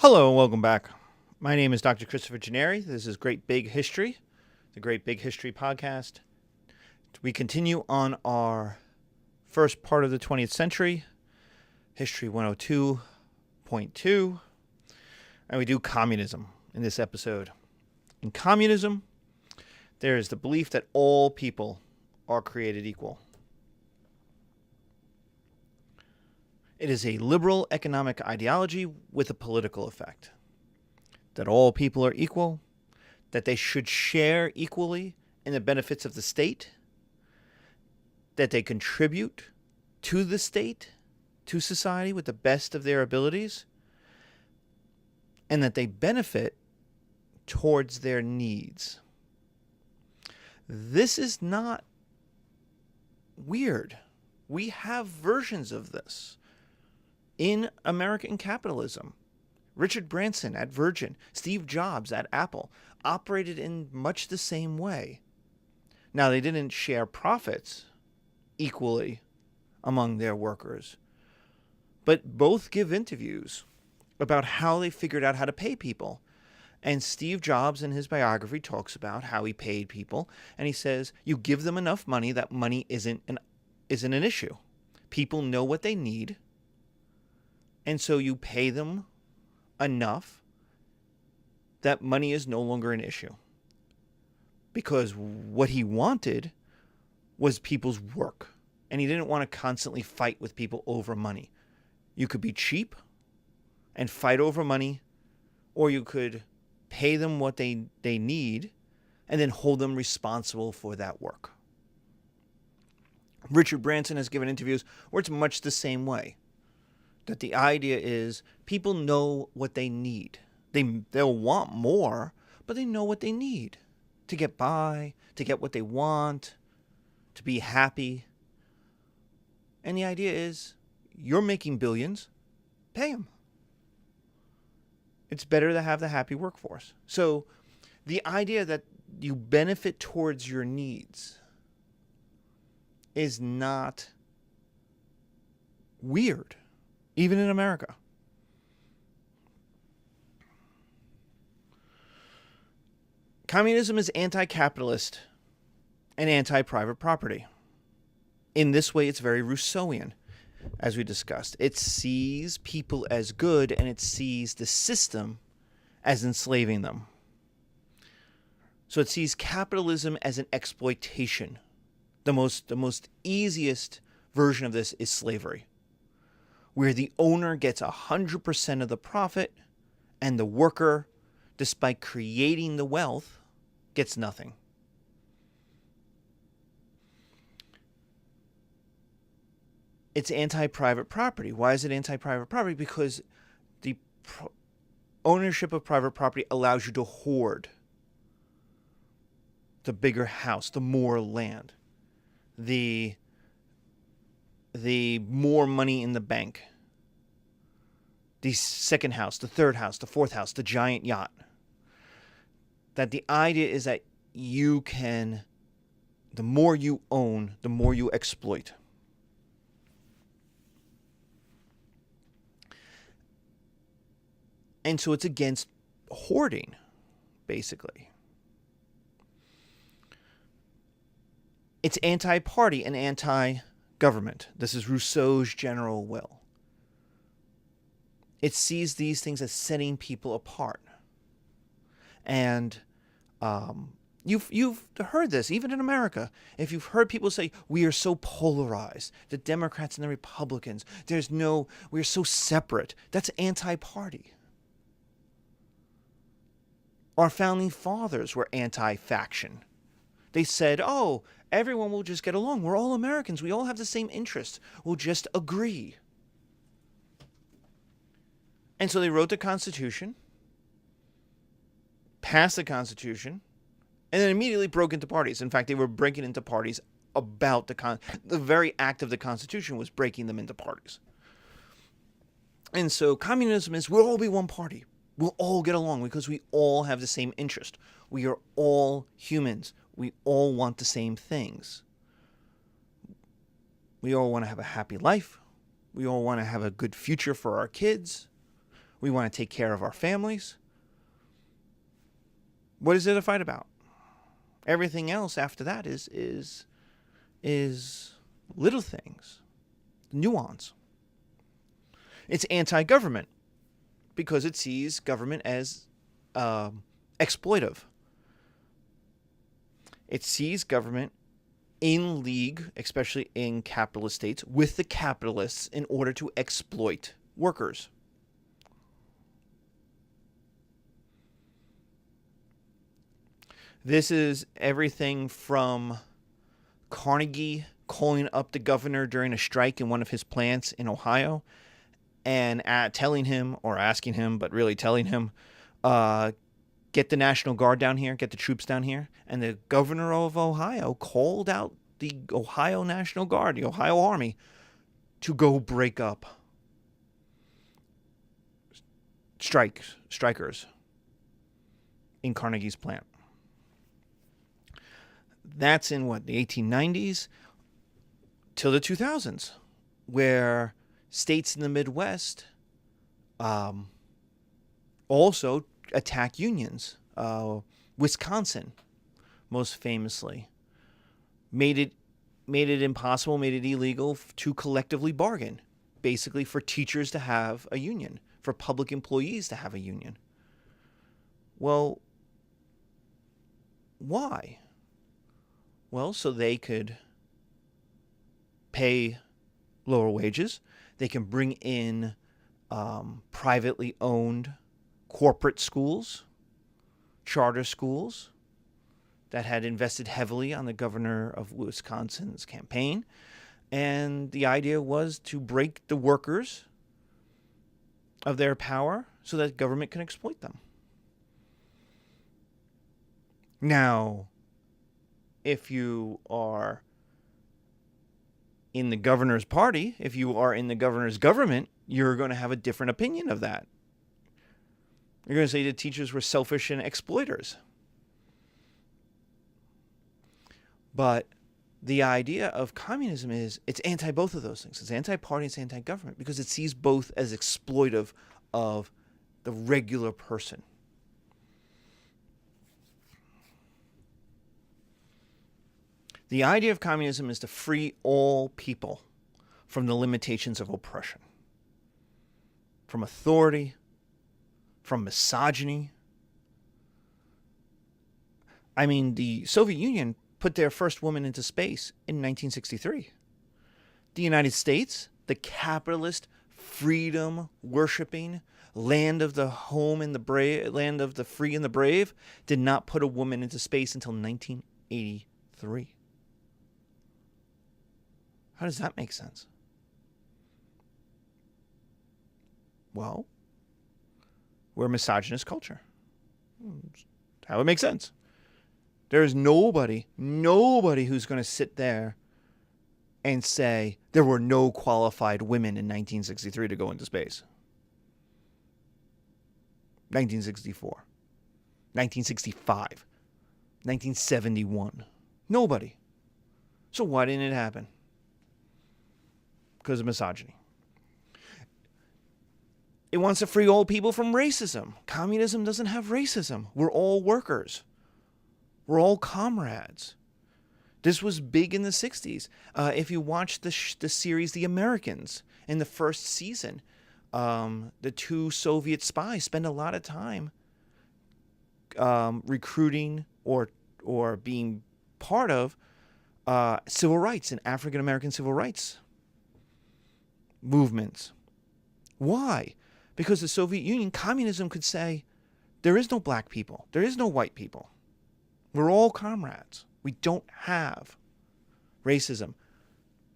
Hello and welcome back. My name is Dr. Christopher Gennari. This is Great Big History, the Great Big History podcast. We continue on our first part of the 20th century, History 102.2, and we do communism in this episode. In communism, there is the belief that all people are created equal. It is a liberal economic ideology with a political effect. That all people are equal, that they should share equally in the benefits of the state, that they contribute to the state, to society with the best of their abilities, and that they benefit towards their needs. This is not weird. We have versions of this in American capitalism. Richard Branson at Virgin, Steve Jobs at Apple operated in much the same way. Now, they didn't share profits equally among their workers, but both give interviews about how they figured out how to pay people. And Steve Jobs in his biography talks about how he paid people, and he says, you give them enough money that money isn't an issue. People know what they need, and so you pay them enough that money is no longer an issue. Because what he wanted was people's work, and he didn't want to constantly fight with people over money. You could be cheap and fight over money, or you could pay them what they need and then hold them responsible for that work. Richard Branson has given interviews where it's much the same way. That the idea is people know what they need. They'll want more, but they know what they need to get by, to get what they want, to be happy. And the idea is you're making billions, pay them. It's better to have the happy workforce. So the idea that you benefit towards your needs is not weird. Even in America. Communism is anti-capitalist and anti-private property. In this way, it's very Rousseauian, as we discussed. It sees people as good, and it sees the system as enslaving them. So it sees capitalism as an exploitation. The most easiest version of this is slavery, where the owner gets 100% of the profit and the worker, despite creating the wealth, gets nothing. It's anti-private property. Why is it anti-private property? Because the ownership of private property allows you to hoard the bigger house, the more land, the more money in the bank, the second house, the third house, the fourth house, the giant yacht. That the idea is that you can, the more you own, the more you exploit. And so it's against hoarding, basically. It's anti-party and anti-government. This is Rousseau's general will. It sees these things as setting people apart. And you've heard this, even in America. If you've heard people say, we are so polarized, the Democrats and the Republicans, we're so separate. That's anti-party. Our founding fathers were anti-faction. They said, everyone will just get along. We're all Americans. We all have the same interests. We'll just agree. And so they wrote the Constitution, passed the Constitution, and then immediately broke into parties. In fact, they were breaking into parties about the very act of the Constitution was breaking them into parties. And so communism is we'll all be one party. We'll all get along because we all have the same interest. We are all humans. We all want the same things. We all want to have a happy life. We all want to have a good future for our kids. We want to take care of our families. What is it to fight about? Everything else after that is little things, nuance. It's anti-government because it sees government as exploitive. It sees government in league, especially in capitalist states, with the capitalists in order to exploit workers. This is everything from Carnegie calling up the governor during a strike in one of his plants in Ohio and telling him, or asking him, but really telling him, get the National Guard down here, get the troops down here. And the governor of Ohio called out the Ohio National Guard, the Ohio Army, to go break up strikers in Carnegie's plant. That's in the 1890s till the 2000s, where states in the Midwest also attack unions. Wisconsin, most famously, made it impossible, made it illegal to collectively bargain, basically for teachers to have a union, for public employees to have a union. Well, why? Well, so they could pay lower wages. They can bring in privately owned corporate schools, charter schools that had invested heavily on the governor of Wisconsin's campaign. And the idea was to break the workers of their power so that government can exploit them. Now, if you are in the governor's party, if you are in the governor's government, you're going to have a different opinion of that. You're going to say the teachers were selfish and exploiters. But the idea of communism is it's anti both of those things. It's anti-party, it's anti-government, because it sees both as exploitive of the regular person. The idea of communism is to free all people from the limitations of oppression, from authority, from misogyny. I mean, the Soviet Union put their first woman into space in 1963. The United States, the capitalist, freedom-worshipping land of the home and the brave, land of the free and the brave, did not put a woman into space until 1983. How does that make sense? Well, we're a misogynist culture. How it makes sense. There is nobody who's going to sit there and say there were no qualified women in 1963 to go into space. 1964, 1965, 1971. Nobody. So why didn't it happen? Because of misogyny. It wants to free all people from racism. Communism doesn't have racism. We're all workers. We're all comrades. This was big in the 60s. If you watch the series The Americans, in the first season, the two Soviet spies spend a lot of time recruiting or being part of civil rights and African American civil rights movements. Why? Because the Soviet Union, communism could say, there is no black people. There is no white people. We're all comrades. We don't have racism.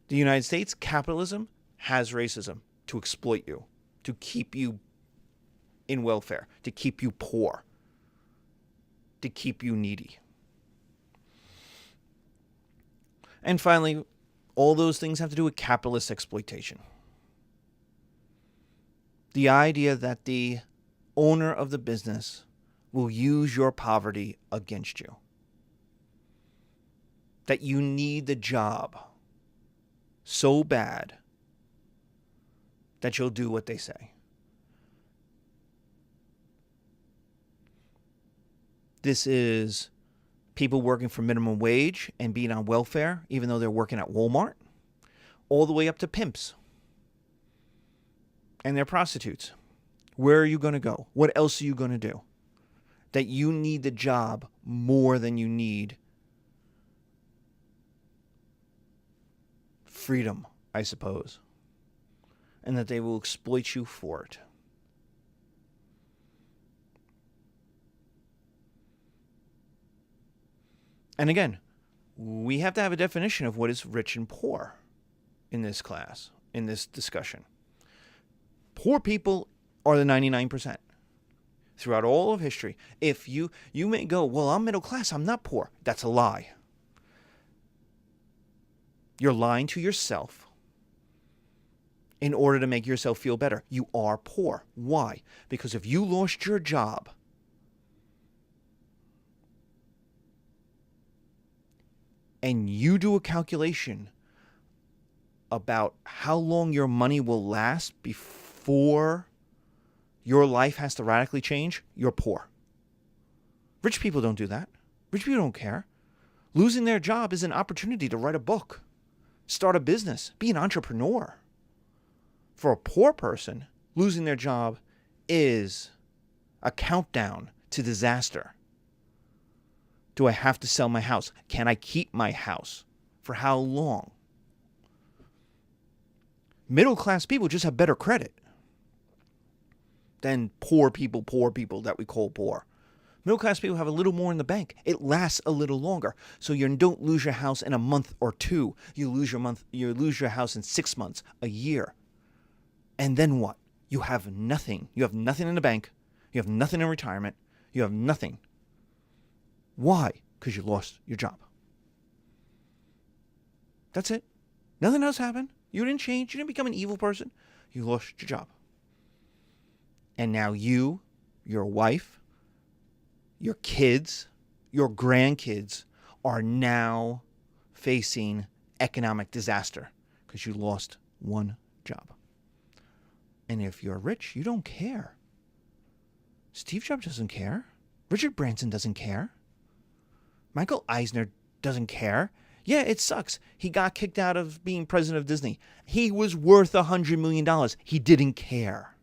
The United States, capitalism, has racism to exploit you, to keep you in welfare, to keep you poor, to keep you needy. And finally, all those things have to do with capitalist exploitation. The idea that the owner of the business will use your poverty against you. That you need the job so bad that you'll do what they say. This is people working for minimum wage and being on welfare, even though they're working at Walmart, all the way up to pimps and their prostitutes. Where are you going to go? What else are you going to do? That you need the job more than you need freedom, I suppose. And that they will exploit you for it. And again, we have to have a definition of what is rich and poor in this class, in this discussion. Poor people are the 99%. Throughout all of history, if you may go, well, I'm middle class, I'm not poor. That's a lie. You're lying to yourself in order to make yourself feel better. You are poor. Why? Because if you lost your job, and you do a calculation about how long your money will last before your life has to radically change, you're poor. Rich people don't do that. Rich people don't care. Losing their job is an opportunity to write a book, start a business, be an entrepreneur. For a poor person, losing their job is a countdown to disaster. Do I have to sell my house? Can I keep my house? For how long? Middle class people just have better credit than poor people that we call poor. Middle class people have a little more in the bank. It lasts a little longer. So you don't lose your house in a month or two. You lose your house in 6 months, a year. And then what? You have nothing. You have nothing in the bank. You have nothing in retirement. You have nothing. Why? Because you lost your job. That's it. Nothing else happened. You didn't change. You didn't become an evil person. You lost your job. And now you, your wife, your kids, your grandkids are now facing economic disaster because you lost one job. And if you're rich, you don't care. Steve Jobs doesn't care. Richard Branson doesn't care. Michael Eisner doesn't care. Yeah, it sucks. He got kicked out of being president of Disney. He was worth $100 million. He didn't care.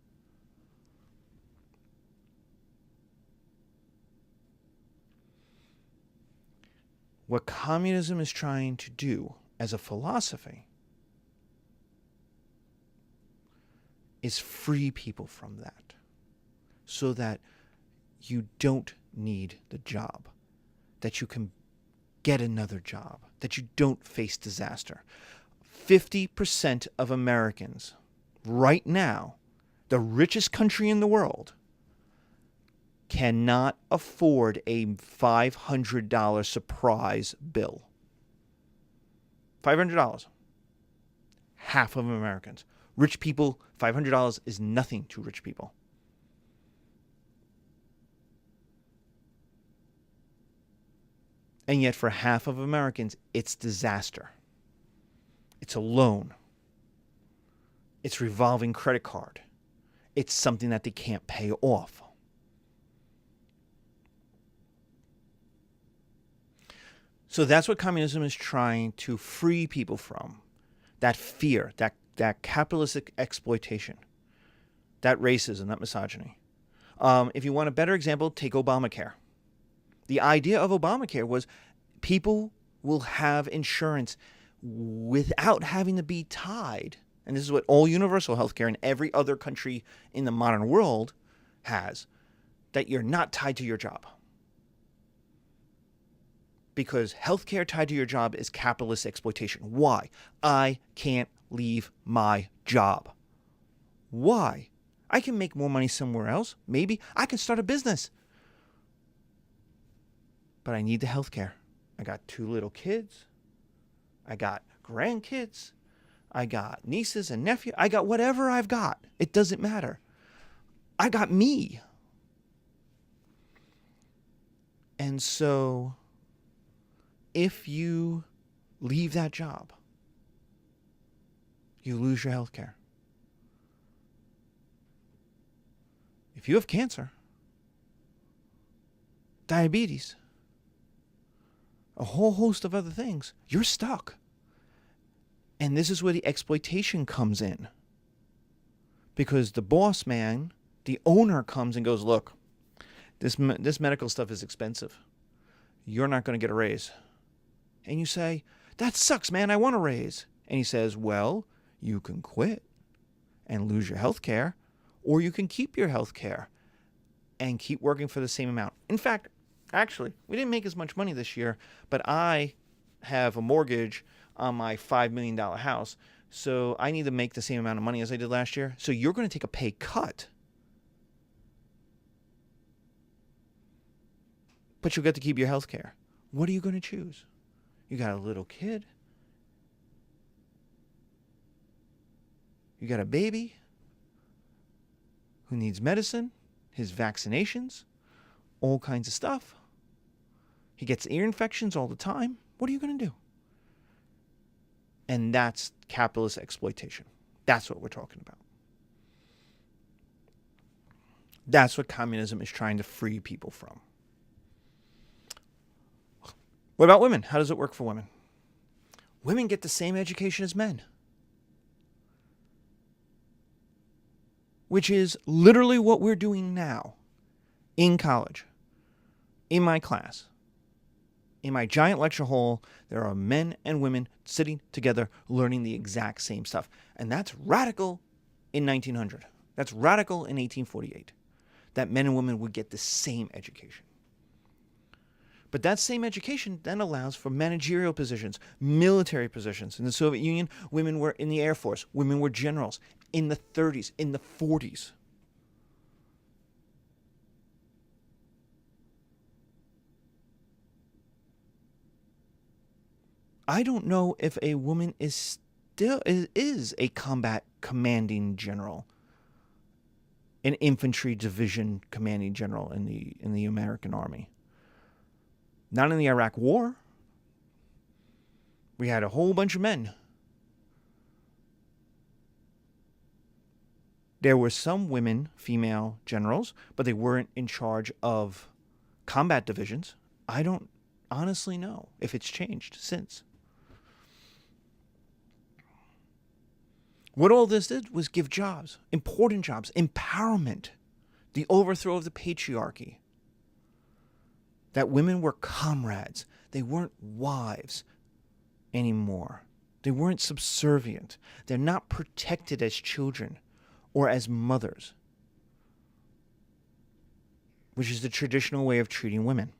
What communism is trying to do as a philosophy is free people from that so that you don't need the job, that you can get another job, that you don't face disaster. 50% of Americans right now, the richest country in the world, cannot afford a $500 surprise bill. $500. Half of Americans. Rich people, $500 is nothing to rich people. And yet for half of Americans, it's disaster. It's a loan. It's revolving credit card. It's something that they can't pay off. So that's what communism is trying to free people from. That fear, that capitalistic exploitation, that racism, that misogyny. If you want a better example, take Obamacare. The idea of Obamacare was people will have insurance without having to be tied. And this is what all universal healthcare in every other country in the modern world has, that you're not tied to your job. Because healthcare tied to your job is capitalist exploitation. Why? I can't leave my job. Why? I can make more money somewhere else. Maybe I can start a business. But I need the healthcare. I got 2 little kids. I got grandkids. I got nieces and nephews. I got whatever I've got. It doesn't matter. I got me. And so if you leave that job, you lose your health care. If you have cancer, diabetes, a whole host of other things, you're stuck. And this is where the exploitation comes in. Because the boss man, the owner, comes and goes, look, this medical stuff is expensive. You're not going to get a raise. And you say, that sucks, man. I want a raise. And he says, well, you can quit and lose your health care, or you can keep your health care and keep working for the same amount. In fact, actually, we didn't make as much money this year, but I have a mortgage on my $5 million house, so I need to make the same amount of money as I did last year. So you're going to take a pay cut, but you'll get to keep your health care. What are you going to choose? You got a little kid. You got a baby who needs medicine, his vaccinations, all kinds of stuff. He gets ear infections all the time. What are you going to do? And that's capitalist exploitation. That's what we're talking about. That's what communism is trying to free people from. What about women? How does it work for women? Women get the same education as men, which is literally what we're doing now in college, in my class. In my giant lecture hall, there are men and women sitting together learning the exact same stuff. And that's radical in 1900. That's radical in 1848, that men and women would get the same education. But that same education then allows for managerial positions, military positions. In the Soviet Union, women were in the Air Force. Women were generals in the 30s, in the 40s. I don't know if a woman is a combat commanding general, an infantry division commanding general in the American Army. Not in the Iraq War. We had a whole bunch of men. There were some women, female generals, but they weren't in charge of combat divisions. I don't honestly know if it's changed since. What all this did was give jobs, important jobs, empowerment, the overthrow of the patriarchy. That women were comrades. They weren't wives anymore. They weren't subservient. They're not protected as children or as mothers, which is the traditional way of treating women.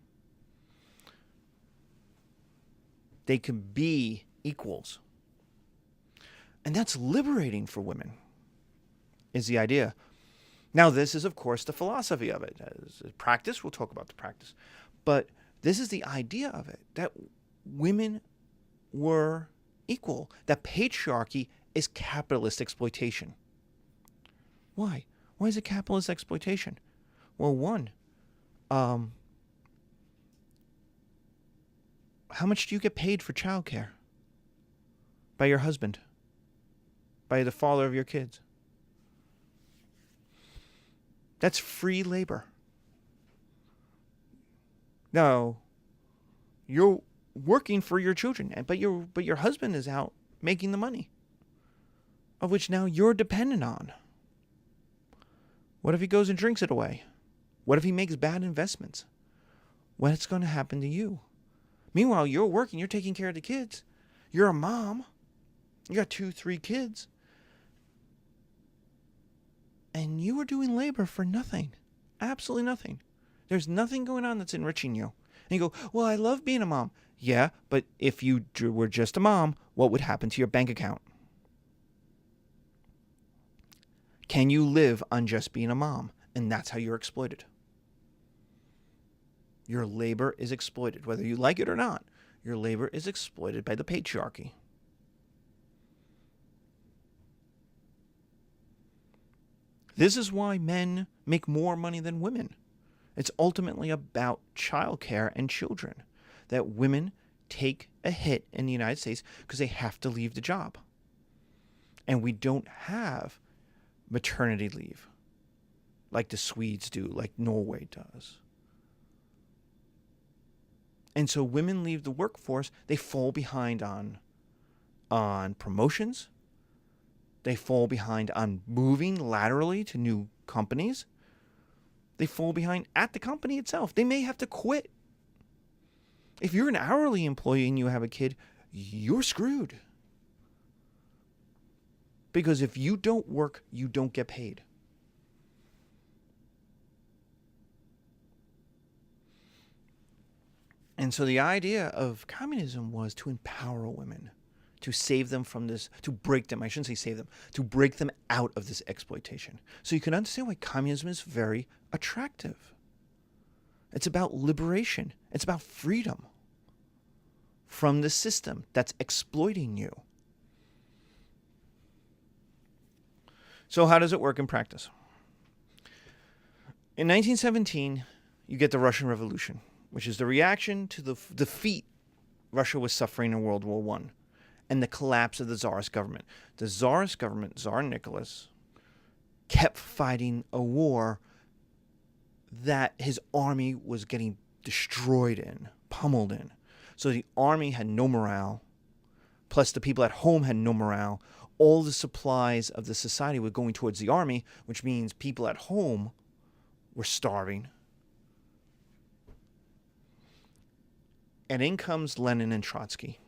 They could be equals. And that's liberating for women, is the idea. Now, this is, of course, the philosophy of it. As a practice, we'll talk about the practice. But this is the idea of it, that women were equal, that patriarchy is capitalist exploitation. Why? Why is it capitalist exploitation? Well, one, how much do you get paid for childcare? By your husband? By the father of your kids? That's free labor. Now, you're working for your children, but your husband is out making the money, of which now you're dependent on. What if he goes and drinks it away? What if he makes bad investments? What's going to happen to you? Meanwhile, you're working, you're taking care of the kids. You're a mom. You got 2, 3 kids. And you are doing labor for nothing. Absolutely nothing. There's nothing going on that's enriching you. And you go, well, I love being a mom. Yeah, but if you were just a mom, what would happen to your bank account? Can you live on just being a mom? And that's how you're exploited. Your labor is exploited. Whether you like it or not, your labor is exploited by the patriarchy. This is why men make more money than women. It's ultimately about childcare and children. That women take a hit in the United States because they have to leave the job. And we don't have maternity leave like the Swedes do, like Norway does. And so women leave the workforce, they fall behind on promotions. They fall behind on moving laterally to new companies. They fall behind at the company itself. They may have to quit. If you're an hourly employee and you have a kid, you're screwed. Because if you don't work, you don't get paid. And so the idea of communism was to empower women, to save them from this, to break them, I shouldn't say save them, to break them out of this exploitation. So you can understand why communism is very attractive. It's about liberation. It's about freedom from the system that's exploiting you. So how does it work in practice? In 1917, you get the Russian Revolution, which is the reaction to the defeat Russia was suffering in World War I and the collapse of the Tsarist government. The Tsarist government, Tsar Nicholas, kept fighting a war that his army was getting destroyed in, pummeled in. So the army had no morale, plus the people at home had no morale. All the supplies of the society were going towards the army, which means people at home were starving. And in comes Lenin and Trotsky.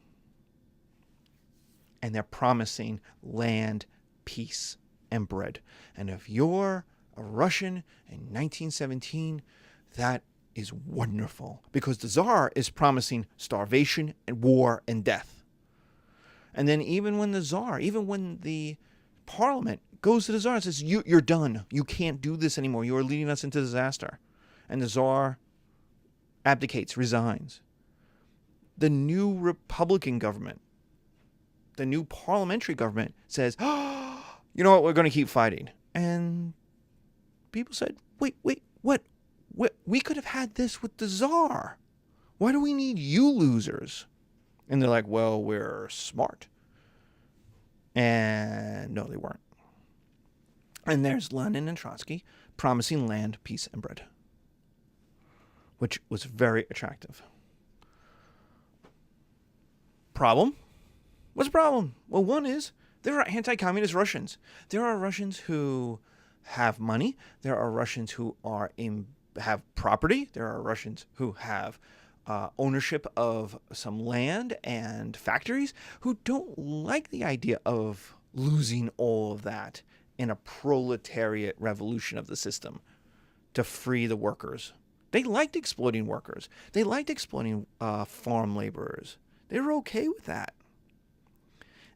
And they're promising land, peace, and bread. And if you're a Russian in 1917, that is wonderful. Because the Tsar is promising starvation and war and death. And then even when the parliament goes to the Tsar and says, you're done. You can't do this anymore. You are leading us into disaster. And the Tsar abdicates, resigns. The new Republican government, the new parliamentary government says, oh, you know what, we're going to keep fighting. And people said, wait, what? We could have had this with the Tsar. Why do we need you losers? And they're like, well, we're smart. And no, they weren't. And there's Lenin and Trotsky promising land, peace, and bread, which was very attractive. Problem? What's the problem? Well, one is there are anti-communist Russians. There are Russians who have money. There are Russians who have property. There are Russians who have ownership of some land and factories who don't like the idea of losing all of that in a proletariat revolution of the system to free the workers. They liked exploiting workers. They liked exploiting farm laborers. They were okay with that.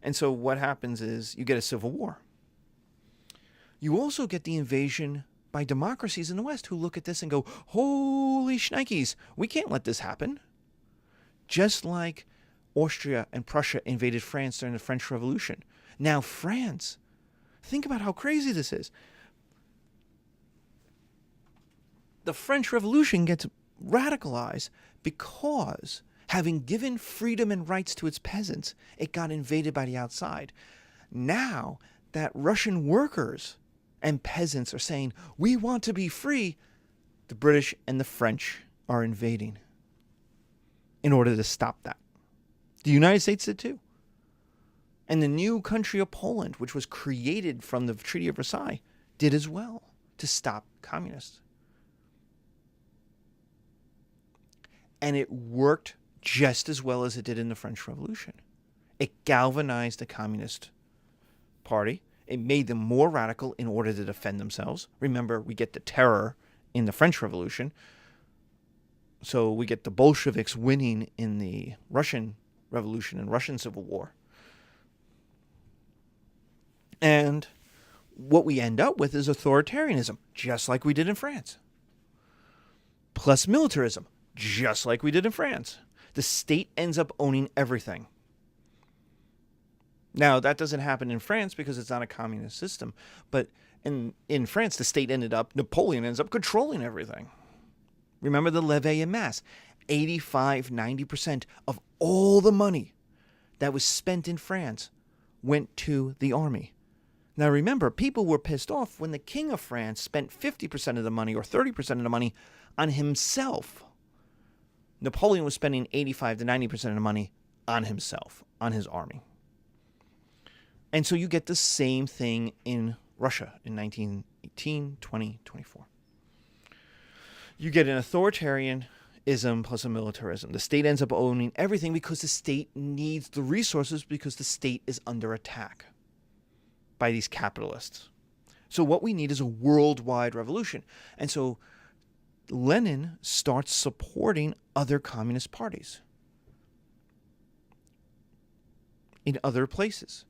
And so what happens is you get a civil war. You also get the invasion by democracies in the West who look at this and go, holy shnikes, we can't let this happen. Just like Austria and Prussia invaded France during the French Revolution. Now France, think about how crazy this is. The French Revolution gets radicalized because, having given freedom and rights to its peasants, it got invaded by the outside. Now that Russian workers and peasants are saying, we want to be free, the British and the French are invading in order to stop that. The United States did too. And the new country of Poland, which was created from the Treaty of Versailles, did as well to stop communists. And it worked just as well as it did in the French Revolution. It galvanized the Communist Party. It made them more radical in order to defend themselves. Remember, we get the terror in the French Revolution. So we get the Bolsheviks winning in the Russian Revolution and Russian Civil War. And what we end up with is authoritarianism, just like we did in France. Plus militarism, just like we did in France. The state ends up owning everything. Now, that doesn't happen in France because it's not a communist system. But in France, the state Napoleon ends up controlling everything. Remember the levée en masse. 85-90% of all the money that was spent in France went to the army. Now remember, people were pissed off when the King of France spent 50% of the money or 30% of the money on himself. Napoleon was spending 85 to 90% of the money on himself, on his army. And so you get the same thing in Russia in 1918, 20, 24. You get an authoritarianism plus a militarism. The state ends up owning everything because the state needs the resources because the state is under attack by these capitalists. So what we need is a worldwide revolution. And so Lenin starts supporting other communist parties in other places,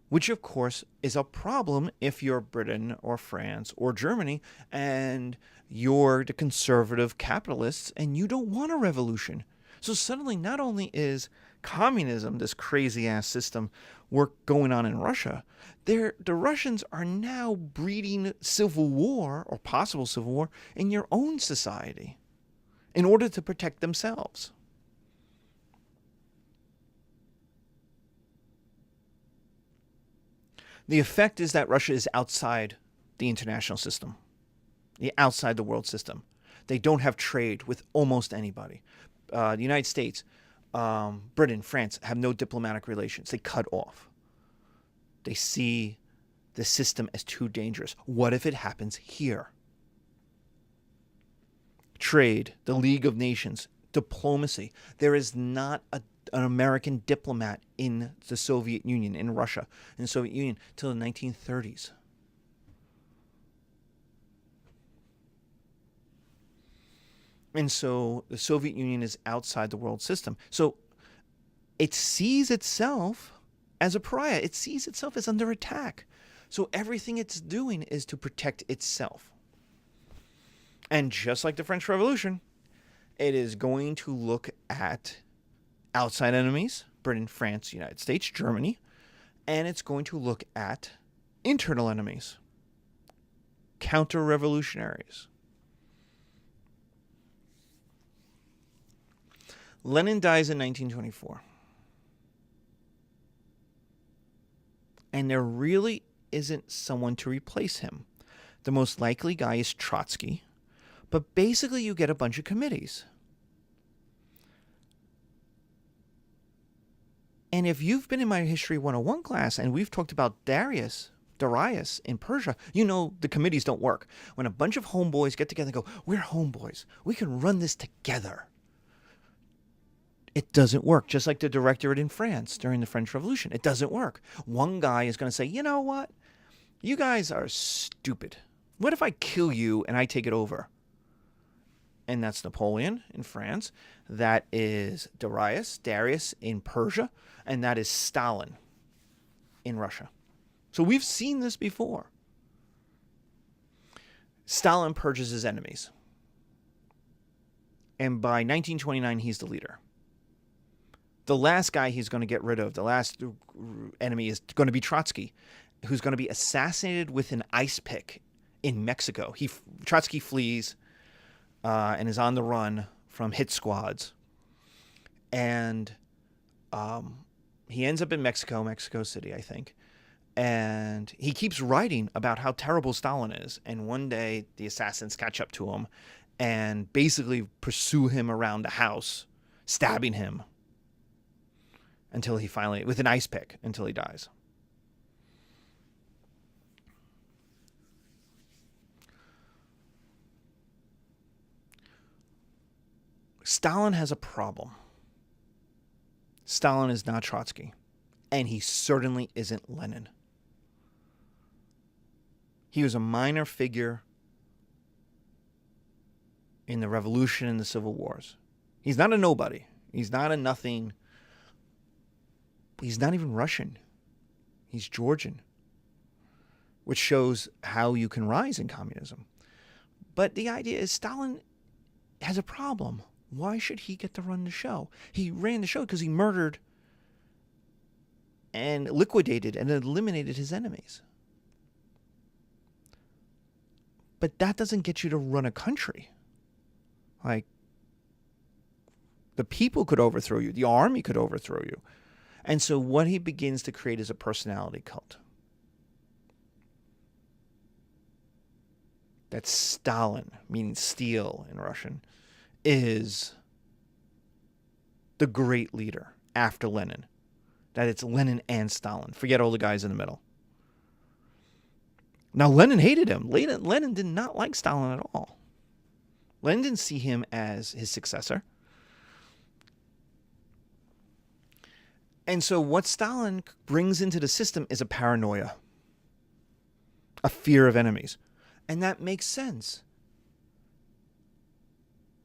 which of course is a problem if you're Britain or France or Germany and you're the conservative capitalists and you don't want a revolution. So suddenly not only is communism, this crazy ass system, work going on in Russia, the Russians are now breeding civil war or possible civil war in your own society in order to protect themselves. The effect is that Russia is outside the international system, outside the world system. They don't have trade with almost anybody. The United States, Britain, France have no diplomatic relations. They cut off. They see the system as too dangerous. What if it happens here? Trade, the League of Nations, diplomacy. There is not an American diplomat in the Soviet Union, in Russia, in the Soviet Union, till the 1930s. And so the Soviet Union is outside the world system. So it sees itself as a pariah. It sees itself as under attack. So everything it's doing is to protect itself. And just like the French Revolution, it is going to look at outside enemies, Britain, France, United States, Germany, and it's going to look at internal enemies, counter-revolutionaries. Lenin dies in 1924. And there really isn't someone to replace him. The most likely guy is Trotsky, but basically you get a bunch of committees. And if you've been in my History 101 class and we've talked about Darius in Persia, you know the committees don't work. When a bunch of homeboys get together and go, we're homeboys, we can run this together. It doesn't work. Just like the directorate in France during the French Revolution. It doesn't work. One guy is going to say, you know what? You guys are stupid. What if I kill you and I take it over? And that's Napoleon in France. That is Darius in Persia. And that is Stalin in Russia. So we've seen this before. Stalin purges his enemies. And by 1929, he's the leader. The last guy he's going to get rid of, the last enemy, is going to be Trotsky, who's going to be assassinated with an ice pick in Mexico. Trotsky flees and is on the run from hit squads. And he ends up in Mexico City, I think. And he keeps writing about how terrible Stalin is. And one day the assassins catch up to him and basically pursue him around the house, stabbing him until he finally, with an ice pick, until he dies. Stalin has a problem. Stalin is not Trotsky, and he certainly isn't Lenin. He was a minor figure in the revolution and the civil wars. He's not a nobody. He's not a nothing. He's not even Russian. He's Georgian, which shows how you can rise in communism. But the idea is Stalin has a problem. Why should he get to run the show? He ran the show because he murdered and liquidated and eliminated his enemies. But that doesn't get you to run a country. Like, the people could overthrow you. The army could overthrow you. And so what he begins to create is a personality cult. That Stalin, meaning steel in Russian, is the great leader after Lenin. That it's Lenin and Stalin. Forget all the guys in the middle. Now, Lenin hated him. Lenin did not like Stalin at all. Lenin didn't see him as his successor. And so what Stalin brings into the system is a paranoia, a fear of enemies. And that makes sense,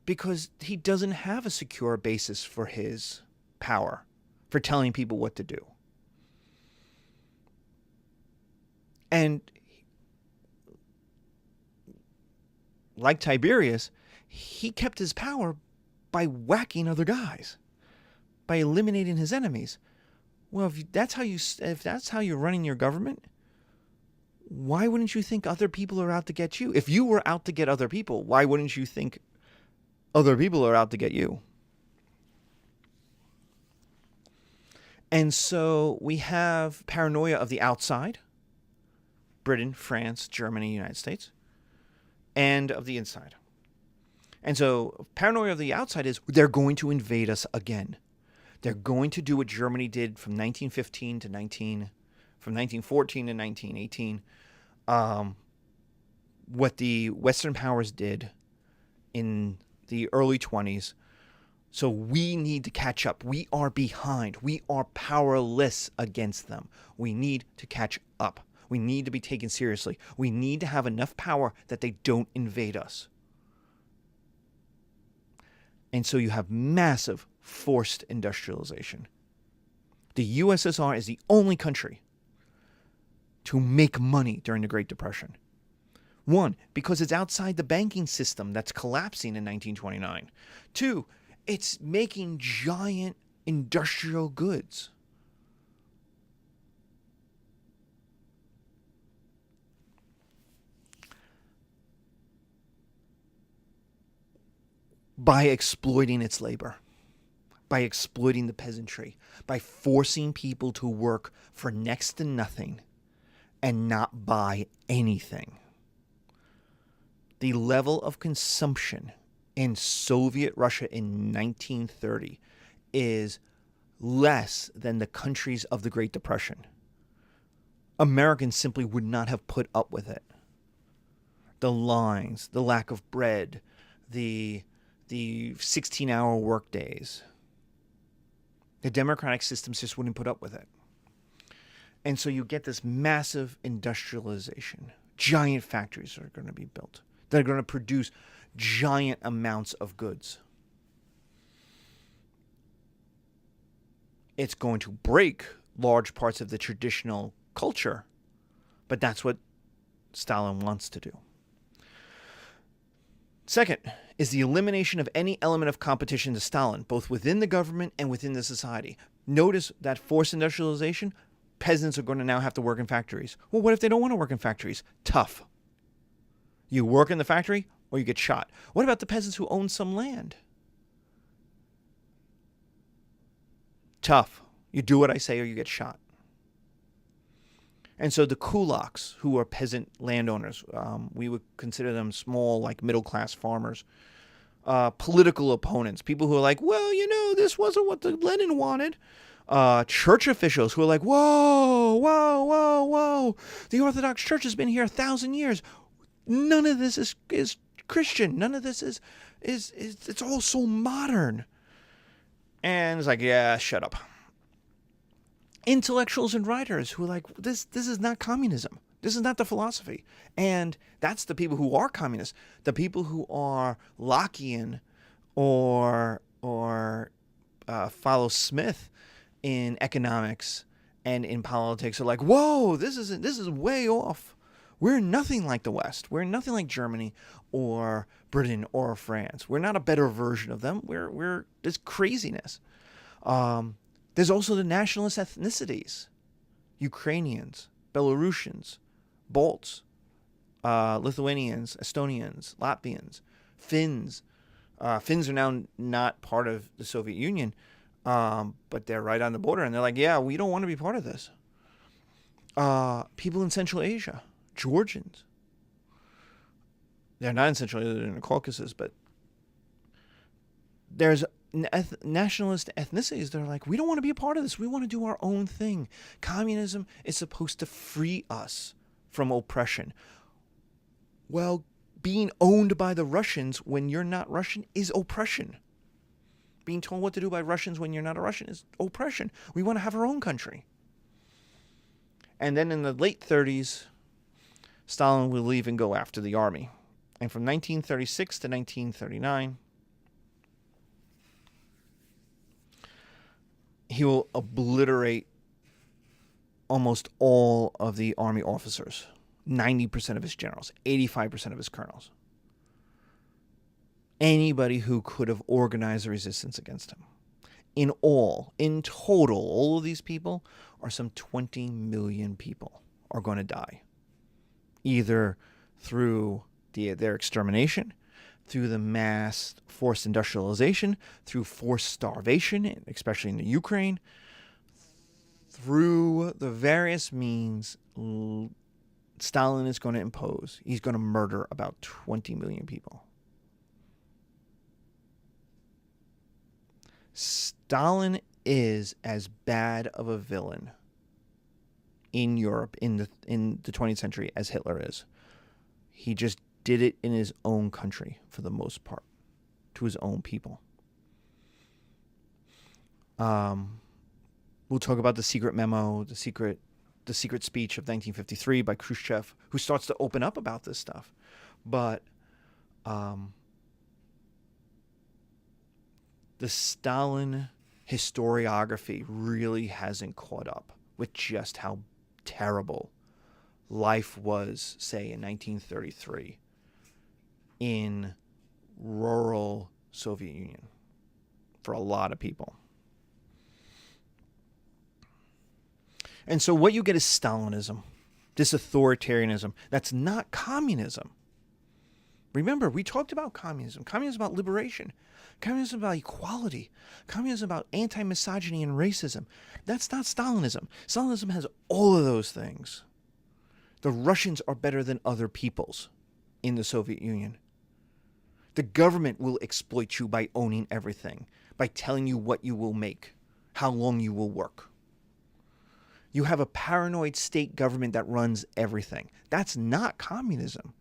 because he doesn't have a secure basis for his power, for telling people what to do. And like Tiberius, he kept his power by whacking other guys, by eliminating his enemies. Well, if that's how you're running your government, why wouldn't you think other people are out to get you? If you were out to get other people, why wouldn't you think other people are out to get you? And so we have paranoia of the outside, Britain, France, Germany, United States, and of the inside. And so paranoia of the outside is they're going to invade us again. They're going to do what Germany did from 1914 to 1918, what the Western powers did in the early 20s. So we need to catch up. We are behind. We are powerless against them. We need to catch up. We need to be taken seriously. We need to have enough power that they don't invade us. And so you have massive forced industrialization. The USSR is the only country to make money during the Great Depression. One, because it's outside the banking system that's collapsing in 1929. Two, it's making giant industrial goods. By exploiting its labor, by exploiting the peasantry, by forcing people to work for next to nothing and not buy anything. The level of consumption in Soviet Russia in 1930 is less than the countries of the Great Depression. Americans simply would not have put up with it. The lines, the lack of bread, the 16-hour work days. The democratic systems just wouldn't put up with it. And so you get this massive industrialization. Giant factories are going to be built. They're going to produce giant amounts of goods. It's going to break large parts of the traditional culture, but that's what Stalin wants to do. Second is the elimination of any element of competition to Stalin, both within the government and within the society. Notice that forced industrialization, peasants are going to now have to work in factories. Well, what if they don't want to work in factories? Tough. You work in the factory or you get shot. What about the peasants who own some land? Tough. You do what I say or you get shot. And so the kulaks, who are peasant landowners, we would consider them small, like middle-class farmers, political opponents, people who are like, well, you know, this wasn't what the Lenin wanted. Church officials who are like, whoa, whoa, whoa, whoa. The Orthodox Church has been here 1,000 years. None of this is Christian. None of this is it's all so modern. And it's like, yeah, shut up. Intellectuals and writers who are like, this is not communism. This is not the philosophy. And that's the people who are communists. The people who are Lockean or follow Smith in economics and in politics are like, whoa, this is way off. We're nothing like the West. We're nothing like Germany or Britain or France. We're not a better version of them. We're this craziness. There's also the nationalist ethnicities. Ukrainians, Belarusians, Balts, Lithuanians, Estonians, Latvians, Finns. Finns are now not part of the Soviet Union, but they're right on the border. And they're like, yeah, we don't want to be part of this. People in Central Asia, Georgians. They're not in Central Asia, they're in the Caucasus, but there's nationalist ethnicities, they're like, we don't want to be a part of this. We want to do our own thing. Communism is supposed to free us from oppression. Well, being owned by the Russians when you're not Russian is oppression. Being told what to do by Russians when you're not a Russian is oppression. We want to have our own country. And then in the late 30s, Stalin will leave and go after the army. And from 1936 to 1939, he will obliterate almost all of the army officers, 90% of his generals, 85% of his colonels. Anybody who could have organized a resistance against him. In total, all of these people are some 20 million people are going to die. Either through their extermination, through the mass forced industrialization, through forced starvation, especially in the Ukraine, through the various means Stalin is going to impose. He's going to murder about 20 million people. Stalin is as bad of a villain in Europe in the 20th century as Hitler is. He just did it in his own country for the most part, to his own people. We'll talk about the secret memo, the secret speech of 1953 by Khrushchev, who starts to open up about this stuff. But the Stalin historiography really hasn't caught up with just how terrible life was, say, in 1933 in rural Soviet Union for a lot of people. And so what you get is Stalinism, this authoritarianism. That's not communism. Remember, we talked about communism. Communism is about liberation. Communism is about equality. Communism is about anti-misogyny and racism. That's not Stalinism. Stalinism has all of those things. The Russians are better than other peoples in the Soviet Union. The government will exploit you by owning everything, by telling you what you will make, how long you will work. You have a paranoid state government that runs everything. That's not communism.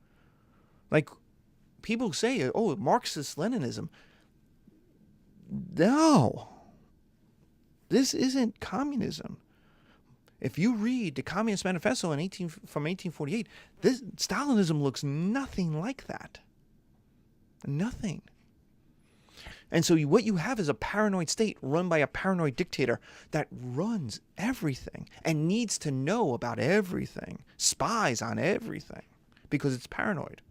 Like, people say, oh, Marxist-Leninism. No. This isn't communism. If you read the Communist Manifesto from 1848, Stalinism looks nothing like that. Nothing. And so what you have is a paranoid state run by a paranoid dictator that runs everything and needs to know about everything, spies on everything, because it's paranoid.